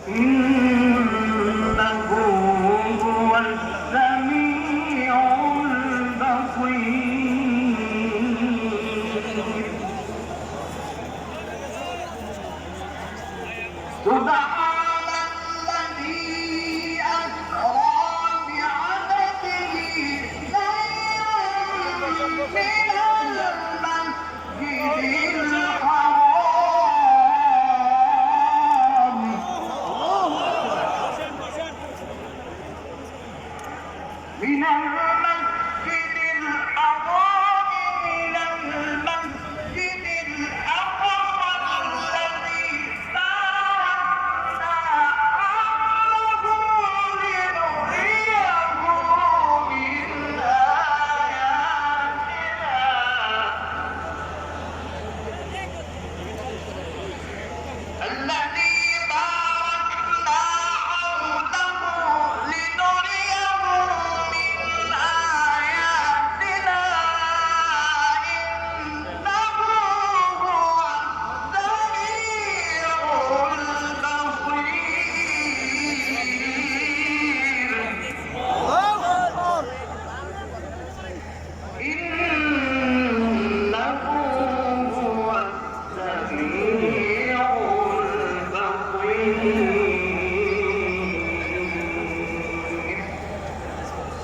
إنه هو السميع البصير سبحان الذي أسرى بعبده ليلا من المسجد الحرام إلى المسجد الأقصى الذي باركنا حوله لنريه من آياتنا الذي باركنا حوله لنريه من آياتنا إنه هو السميع البصير إنه هو السميع البصير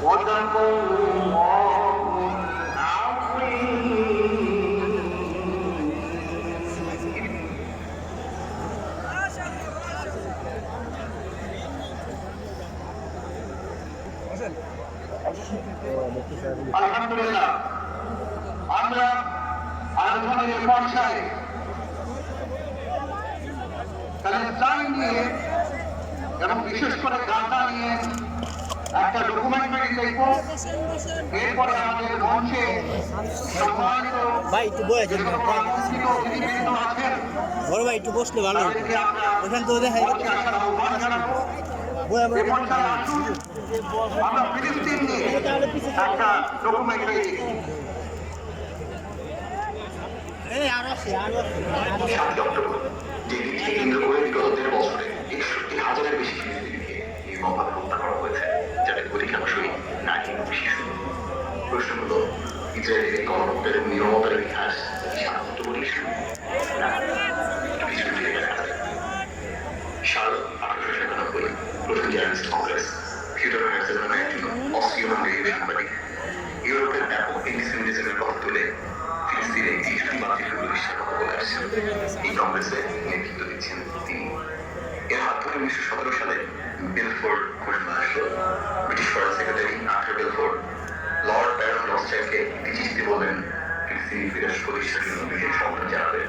صدق الله العظيم আলহামদুলিল্লাহ আমরা আলোচনার পর্যায়ে প্যালেস্টাইন নিয়ে এবং বিশেষ করে গাজা নিয়ে একটা ডকুমেন্টারি দেখব। এরপরে আমাদের মঞ্চে সম্মানিত ভাই একটু বয়ে যান অতিথিবৃন্দ আছেন, বড় ভাই একটু বসলে ভালো হতো। তাদেরকে আমরা ওখান তো দেখাই মঞ্চে আসার আহ্বান জানাবো। এ পর্যায়ে আসুন আমরা ফিলিস্তিন নিয়ে একটা ডকুমেন্টারি দেখি। সাতই অক্টোবর যে দিনকে কেন্দ্র করে বিগত ১.৫ বছরে ৬১,০০০-এর বেশি ফিলিস্তিনিকে নির্মমভাবে হত্যা করা হয়েছে, যাদের অধিকাংশই নারী এবং শিশু। প্রশ্ন হল, ইসরায়েলের এই গণহত্যার এবং নির্মমতার ইতিহাস সাধারণত বলি শুরু না কিছু ফিরে দেখা যায়। সাল ১৮৯৭ প্রথম জার্নালিস্ট কংগ্রেস থিয়েটার হার্সেল নামে একজন অস্ট্রীয়-হাঙ্গেরীয় সাংবাদিক ইউরোপের ব্যাপক অ্যান্টিসেমিটিজমের কথা তুলে ফিলিস্তিনের ইস্যুটি বাতিল করে বিশ্বের কথা বলে আসছেন। এই কংগ্রেসে নেতৃত্ব দিচ্ছেন তিনি। এর হাত ধরে ১৯১৭ সালে বেলফোর্ড ঘোষণা আসলো। British foreign secretary Arthur বেলফোর্ড Lord Baron রথস্টাইল্ডকে একটি চিঠিতে বলেন ফিলিস্তিনি রাষ্ট্র প্রতিষ্ঠার জন্য ব্রিটেন সমর্থন জানাবে।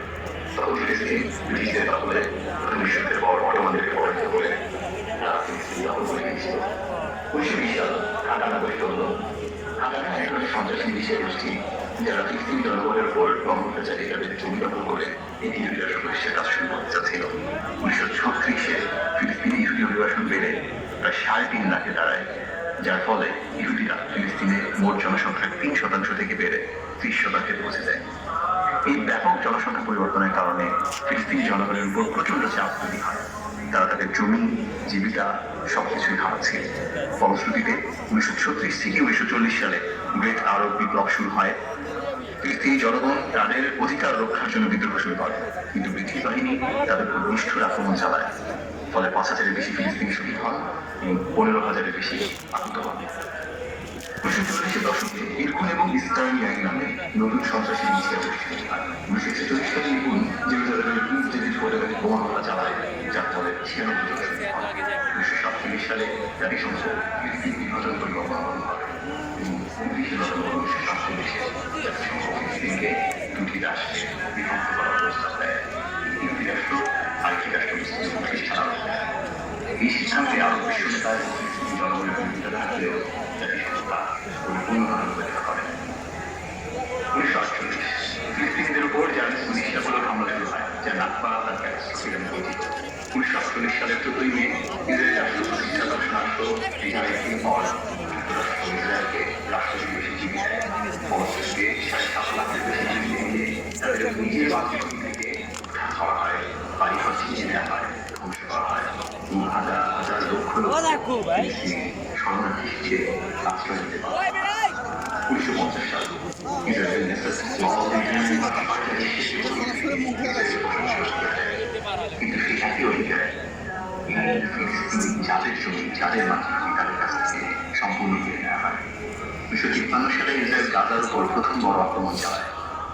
তখন ফিলিস্তিন ব্রিটিশদের দখলে প্রথম বিশ্বযুদ্ধের পর অটোমানদেরকে পরাজিত করে তারা ফিলিস্তিন দখল করে নিয়েছিল। ১৯২০ সাল হাঙ্গামা গঠিত হল। হাঙ্গামা এক ধরনের সন্ত্রাসী মিলিশিয়া গোষ্ঠী যারা ফিলিস্তিনি জনগণের উপর গণহত্যা চালিয়ে তাদের জমি দখল করে এই দুই রাষ্ট্র প্রতিষ্ঠার কাজ শুরু করতে চাচ্ছিল। ১৯৩৬-এ ফিলিস্তিনি ইহুদি অভিবাসন বেড়ে প্রায় ৩.৫ লাখে দাঁড়ায়, যার ফলে ইহুদিরা ফিলিস্তিনে মোট জনসংখ্যার ৩% থেকে বেড়ে ৩০% পৌঁছে যায়। এই ব্যাপক জনসংখ্যা পরিবর্তনের কারণে ফিলিস্তিনি জনগণের উপর প্রচন্ড চাপ তৈরি হয়। তারা তাদের জমি, জীবিকা সবকিছুই হারাচ্ছে। ফলশ্রুতিতে ১৯৩৬ থেকে ১৯৪০ সালে গ্রেট আরব বিপ্লব শুরু হয়। ফিলিস্তিনি জনগণ তাদের অধিকার রক্ষার জন্য বিদ্রোহ শুরু করে, কিন্তু ব্রিটিশ বাহিনী তাদের উপর নিষ্ঠুর আক্রমণ চালায়। ফলে ৫,০০০-এর বেশি ফিলিস্তিনি শহীদ হন এবং ১৫,০০০-এর বেশি আহত হন। ১৯৪০-এর দশকে ইরকুন এবং ইস্তার্নি আইন নামে নতুন সন্ত্রাসী মিলিশিয়া গোষ্ঠী তৈরি হয়। ১৯৪৬ সালে ইরকুন জেরুজালেমের কিংস ডেভিড হোটেলে বোমা হামলা চালায়, যার ফলে ৯৬ জন শহীদ হন। ১৯৪৭ সালে জাতিসংঘ ফিলিস্তিন বিভাজন পরিকল্পনা গ্রহণ করে এবং ২৯ নভেম্বর ১৯৪৭-এ জাতিসংঘ ফিলিস্তিনকে ২টি রাষ্ট্রে বিভক্ত করার প্রস্তাব দেয়। এই ৩টি রাষ্ট্র আরেকটি রাষ্ট্র প্রতিষ্ঠা করে। এই সিদ্ধান্তে আরো বিশ্ব নেতা এবং ফিলিস্তিনি জনগণের বিরোধিতা থাকলেও জাতিসংঘ তা পরিপূর্ণভাবে উপেক্ষা করে। ১৯৪৮ ফিলিস্তিনিদের উপর জার্মানিজ মিলিশিয়াগুলোর হামলা শুরু হয়, যা নাকবা তার ক্যাটাস্ট্রফি নামে পরিচিত। ১৯৪৮ সালের ৪ই মে ইসরায়েল রাষ্ট্র প্রতিষ্ঠার ঘোষণা আসলো। এই আইনটির পর যুক্তরাষ্ট্র ইসরায়েলকে রাষ্ট্রবিশেষে জীবী দেয়। ফলশ্রুতিতে ৭.৫ লাখের বেশি ফিলিস্তিনিকে তাদের নিজের মাতৃভূমি থেকে উদ্ধার করা হয়, বাড়িঘর ছিনিয়ে নেওয়া হয়, ধ্বংস করা হয়। লক্ষ শরণার্থী হিসেবে আশ্রয় নিতে পারে। 1950 সাল ইসরায়েলের কিন্তু সেই একই অধিকার যাদের জমি যাদের মাটি তাদের কাছ থেকে সম্পূর্ণ কেড়ে নেওয়া হয়। 1953 সালে ইসরায়েল গাজার উপর প্রথম বড় আক্রমণ চালায়।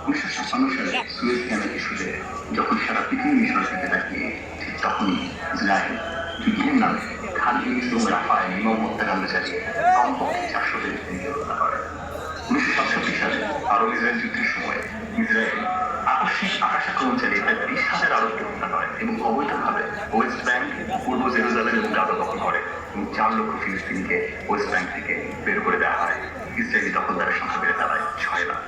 1956 সালে সুয়েজ ক্যানেল ইস্যুতে যখন সারা পৃথিবী মিশরের দিকে তাকিয়ে ঠিক তখনই ইসরায়েল যুদ্ধের নামে খান ইউনিস এবং রাফায় নির্মম হত্যাকাণ্ড চালিয়ে কমপক্ষে 400 ফিলিস্তিনিকে হত্যা করে। 1967 সালে আরব ইসরায়েল যুদ্ধের সময় ইসরায়েল আকস্মিক আকাশ আক্রমণ চালিয়ে প্রায় 20,000 আরবকে হত্যা করে এবং অবৈধভাবে ওয়েস্ট ব্যাংক, পূর্ব জেরুজালেম এবং গাজা দখল করে এবং 4 লক্ষ ফিলিস্তিনিকে ওয়েস্ট ব্যাংক থেকে বের করে দেওয়া হয়। ইসরায়েলি দখলদারের সংখ্যা বেড়ে দাঁড়ায় 6 লাখ।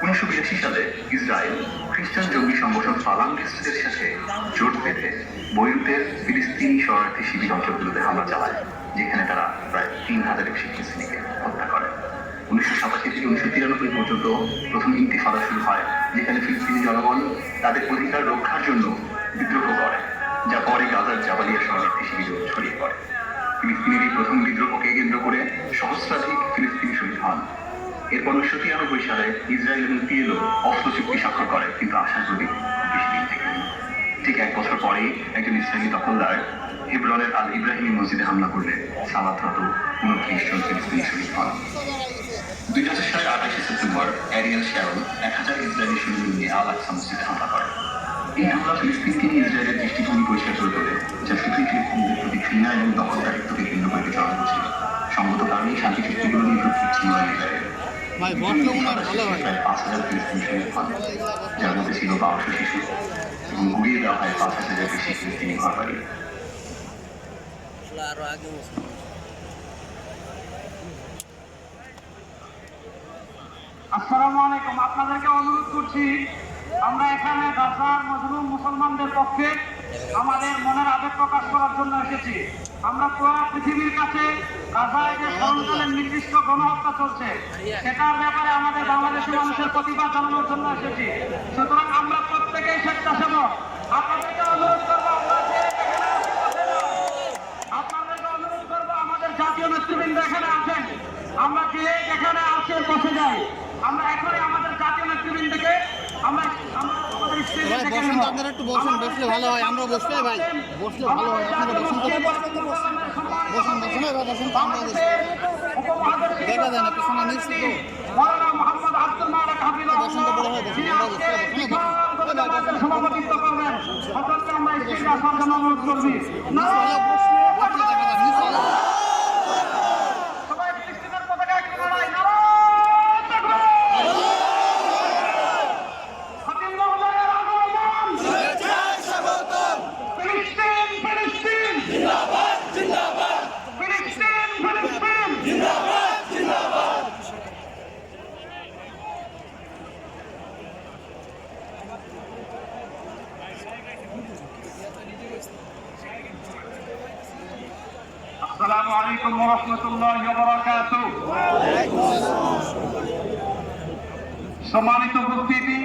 1982 সালে ইসরায়েল খ্রিস্টান জঙ্গি সংগঠন ফালাঙ্গিস্টদের সাথে জোট বেঁধে বৈরুতের ফিলিস্তিনি শরণার্থী শিবির অঞ্চলগুলোতে হামলা চালায়, যেখানে তারা প্রায় 3,000 বেশি ফিলিস্তিনিকে হত্যা করে। 1987 থেকে 1993 পর্যন্ত প্রথম ইন্তিফাদা শুরু হয়, যেখানে ফিলিস্তিনি জনগণ তাদের অধিকার রক্ষার জন্য বিদ্রোহ করে, যা পরে গাজার জাবালিয়া শরণার্থী শিবিরেও ছড়িয়ে পড়ে। ফিলিস্তিনের এই প্রথম বিদ্রোহকে কেন্দ্র করে সহস্রাধিক ফিলিস্তিনি শহীদ হন। এরপর 1993 সালে ইসরায়েল এবং পিএলও অস্ত্র চুক্তি স্বাক্ষর করে, কিন্তু আশার প্রতীক বেশি দিন থেকেনি। ঠিক 1 বছর পরেই একজন ইসরায়েলি দখলদার হেব্রনের আল ইব্রাহিমি মসজিদে হামলা করলে সালাতরত 29 জন ফিলিস্তিনি শহীদ হন। 2000 সালের 28 সেপ্টেম্বর অ্যারিয়েল শ্যারন 1000 ইসরায়েলি সৈন্য নিয়ে আল আকসা মসজিদে হামলা করে। এই হামলা ফিলিস্তিনকে নিয়ে ইসরায়েলের দৃষ্টিভঙ্গি পরিষ্কার করে তোলে, যা শুধুই ফিলিস্তিনিদের প্রতি ঘৃণা এবং দখলদারিত্বকে কেন্দ্র করে বিচরণ করছিল। সঙ্গত কারণেই শান্তি চুক্তিগুলো নিয়ে প্রস্তুত ছিল না ইসরায়েল। ভাই বর্তমানে ভালো হয় 5,000 ফিলিস্তিনি শহীদ হন, যার মধ্যে ছিল 1200 শিশু এবং গুড়িয়ে দেওয়া হয় 5,000 বেশি ফিলিস্তিনি ঘরবাড়ি। আরো আগে আসসালামু আলাইকুম। আপনাদেরকে অনুরোধ করছি, আমরা এখানে গাজার মজলুম মুসলমানদের পক্ষে আমাদের মনের আবেগ প্রকাশ করার জন্য এসেছি। আমরা পুরো পৃথিবীর কাছে গাজায় যে সরঞ্জামের নির্দিষ্ট গণহত্যা চলছে সেটার ব্যাপারে আমাদের বাংলাদেশের মানুষের প্রতিবাদ জানানোর জন্য এসেছি। সুতরাং আমরা প্রত্যেকেই স্বেচ্ছাসেবক। আপনাদেরকে অনুরোধ করবো, আপনাদেরকে অনুরোধ করবো, আমাদের জাতীয় নেতৃবৃন্দ এখানে আছেন, আমরা যে যেখানে আছেন বসে যাই। আমরা এখনই আমাদের জাতীয় নেতৃবৃন্দকে আমরা আমাদের স্টেজে ডেকে নেব। আপনারা একটু বসুন, বসলে ভালো হয়। আমরা বসলে ভাই বসলে ভালো হয়। আপনারা বসুন তো, বসুন বসুন এবার বসুন তো, আমরা বসি। দেখা যায় না পিছনে নিচ্ছি তো, মাওলানা মোহাম্মদ আব্দুল মালিক হাফিজাহুল্লাহ বসুন তো বড় হয়, বসুন আমরা বসলে বসুন। সভাপতিত্ব করবেন। সকলকে আমরা স্টেজে আসার জন্য অনুরোধ করছি। বসলে দেখা যায় নিচে সবাই ফিলিস্তিনের পতাকা একটু নাড়াই। নারায়ণ তাকবীর। হাবিবুল্লাহের আগমন। ফিলিস্তিন ফিলিস্তিন জিন্দাবাদ জিন্দাবাদ। ফিলিস্তিন ফিলিস্তিন জিন্দাবাদ জিন্দাবাদ। আসসালামু আলাইকুম ওয়া রাহমাতুল্লাহি ওয়া বারাকাতুহু। সম্মানিত উপস্থিতি,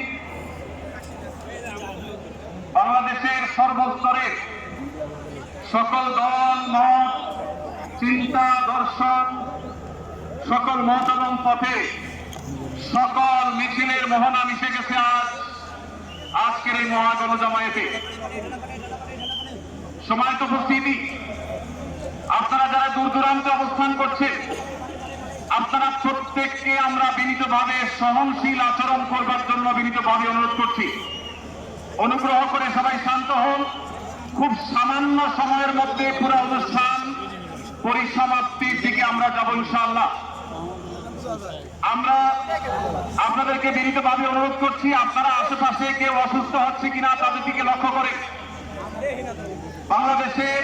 বাংলাদেশের সর্বস্তরের সকল দল মত চিন্তা দর্শন, সকল মত এবং পথে সকল মিছিলের মোহনা মিশে গেছে আজকের এই মহাগণজমায়েতে। সম্মানিত উপস্থিতি, আপনারা যারা দূর দূরান্তে অবস্থান করছেন, আপনারা প্রত্যেককে আমরা বিনীতভাবে সহনশীল আচরণ করবার জন্য বিনীতভাবে অনুরোধ করছি। অনুগ্রহ করে সবাই শান্ত হন। খুব সামান্য সময়ের মধ্যে পুরো অনুষ্ঠান পরিসমাপ্তির দিকে আমরা যাব ইনশাআল্লাহ। আমরা আপনাদেরকে বিনীতভাবে অনুরোধ করছি, আপনারা আশেপাশে কেউ অসুস্থ হচ্ছে কিনা তাদের দিকে লক্ষ্য করে। বাংলাদেশের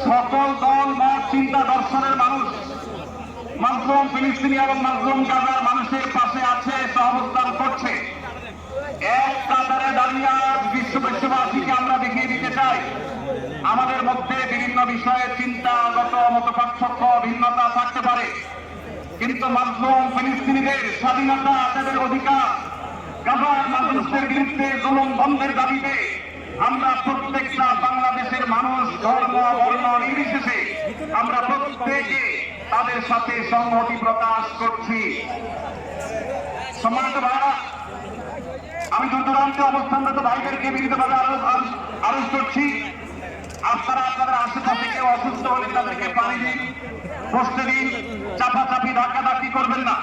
সকল দল মত চিন্তা দর্শনের মানুষ মাজলুম ফিলিস্তিনি এবং মাজলুম গাজার মানুষের পাশে আছে, সহাবস্থান করছে। এক কাতারে দাঁড়িয়ে বিশ্ববাসীকে আমরা দেখিয়ে দিতে চাই, আমাদের মধ্যে বিভিন্ন বিষয়ে চিন্তাগত মতপার্থক্য ভিন্নতা থাকতে পারে, কিন্তু মাজলুম ফিলিস্তিনিদের স্বাধীনতা, তাদের অধিকার, গাজার মানুষের বিরুদ্ধে জুলুম বন্ধের দাবিতে আমরা প্রত্যেকটা বাংলাদেশের মানুষ ধর্ম বর্ণ নির্বিশেষে আমরা প্রত্যেকে তাদের সাথে সংহতি প্রকাশ করছি। সম্মানিত ভাইরা, আমি দূর দূরান্তে অবস্থানরত ভাইদেরকে বিনীতভাবে আরোপ করছি, আপনারা আপনাদের আশেপাশে কেউ অসুস্থ হলে তাদেরকে পানি দিন, বসতে দিন, চাপাচাপি ধাক্কাধাক্কি করবেন না।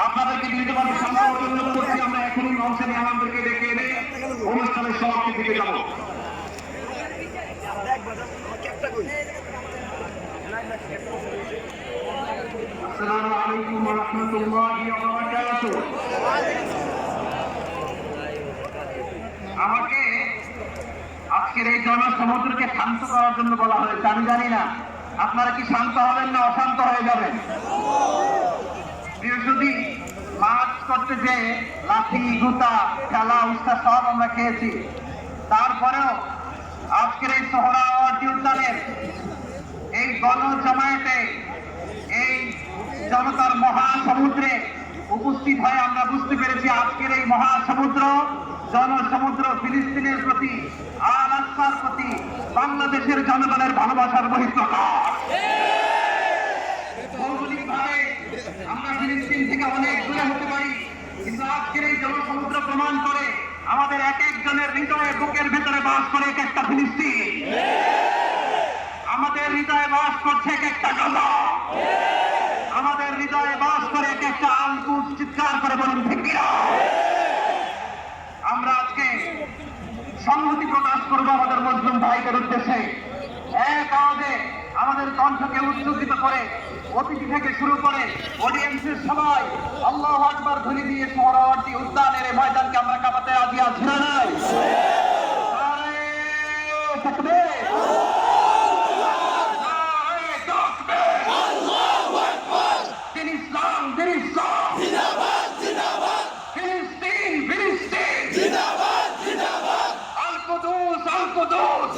আপনাদেরকে বিনীতভাবে সামনে অনুরোধ করছি, আমরা এখনই মঞ্চে নিয়ে আমাদেরকে ডেকে এনে অনুষ্ঠানের সমাপ্তির দিকে যাব। আসসালামু আলাইকুম ওয়া রাহমাতুল্লাহি ওয়া বারাকাতুহু। আমাকে আজকের এই জনসমুদ্রকে শান্ত করার জন্য বলা হয়েছে। আমি জানি না আপনারা কি শান্ত হবেন না অশান্ত হয়ে যাবেন। বৃহস্পতি মাছ করতে যে লাঠি গুতা খেলা উস্তা সব আমরা খেয়েছি, তারপরেও আজকের এই সোহরাওয়ার্দী উদ্যানের এই গণজমায়েতে এই জনতার মহাসমুদ্রে উপস্থিত হয়ে আমরা বুঝতে পেরেছি আজকের এই মহাসমুদ্র জনসমুদ্র ফিলিস্তিনের প্রতি আল আকসার প্রতি বাংলাদেশের জনগণের ভালোবাসার বহিঃপ্রকাশ। ভৌগোলিকভাবে আমরা ফিলিস্তিন থেকে অনেক দূরে হতে পারি, কিন্তু আজকের এই জনসমুদ্র প্রমাণ করে আমাদের এক একজনের হৃদয়ে বুকের ভেতরে বাস করে এক একটা ফিলিস্তিন, আমাদের হৃদয়ে বাস করছে এক একটা গাজা, আমাদের হৃদয়ে বাস করে এক একটা আল-কুদস। চিৎকার করে বলুন ঠিক কিনা? আমরা আজকে সংহতি প্রকাশ করবো আমাদের মুসলিম ভাইদের উদ্দেশ্যে। এক আওয়াজে আমাদের কণ্ঠকে উচ্চকিত করে অতিথি থেকে শুরু করে অডিয়েন্সের সবাই আল্লাহু আকবার ধ্বনি দিয়ে সোহরাওয়ার্দী উদ্যানের এই ময়দানকে আমরা কাঁপাতে রাজি আছি না নাই? নারে তাকবীর! নারে তাকবীর! দিন ইসলাম, দিন ইসলাম! ফিলিস্তিন, ফিলিস্তিন! আল-কুদুস, আল-কুদুস!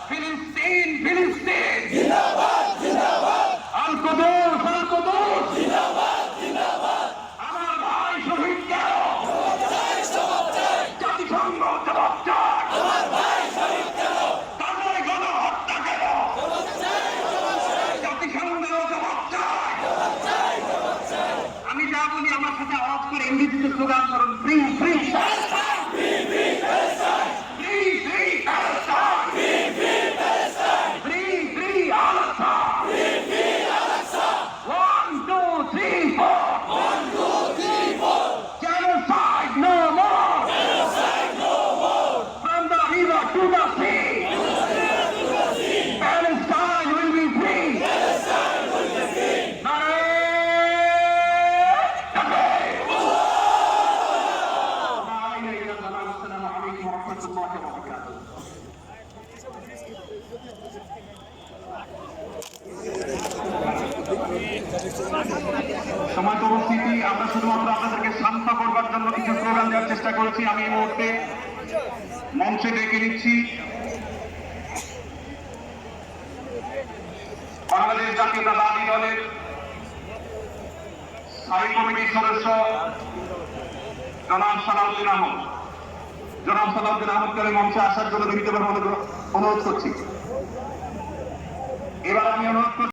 ফিলিস্তিন, ফিলিস্তিন! আল-কুদুস, আল-কুদুস! আমার ভাই শহীদ কেন? জাতিসংঘ জবাব চায়! তাদের গণহত্যা কেন? জাতিসংঘ জবাব চায়! আমি যা বলি আমার সাথে আওয়াজ করে ইংরেজিতে স্লোগান করুন, free free Palestine! Free free Palestine! Free free Palestine! Free free Al Aqsa! Free free Al Aqsa! 1 2 3 4 1 2 3 4 Genocide no more! Genocide no more! From the river to the sea! Palestine will be free! Palestine will be free! Nare Takbir! Assalamu alaikum wa rahmatullahi wa barakatuh. সমাজ উপস্থিতি, আমরা শুধুমাত্র আপনাদেরকে শান্ত করবার জন্য কিছু slogan দেওয়ার চেষ্টা করেছি। আমি এই মুহূর্তে মঞ্চে ডেকে নিচ্ছি বাংলাদেশ জাতীয়তাবাদী দলের স্থায়ী কমিটির সদস্য জনাব সালাউদ্দিন আহমদ। জনাব সালাউদ্দিন আহমদকে মঞ্চে আসার জন্য বিনীতভাবে অনুরোধ করছি। এবার আমি অনুরোধ করছি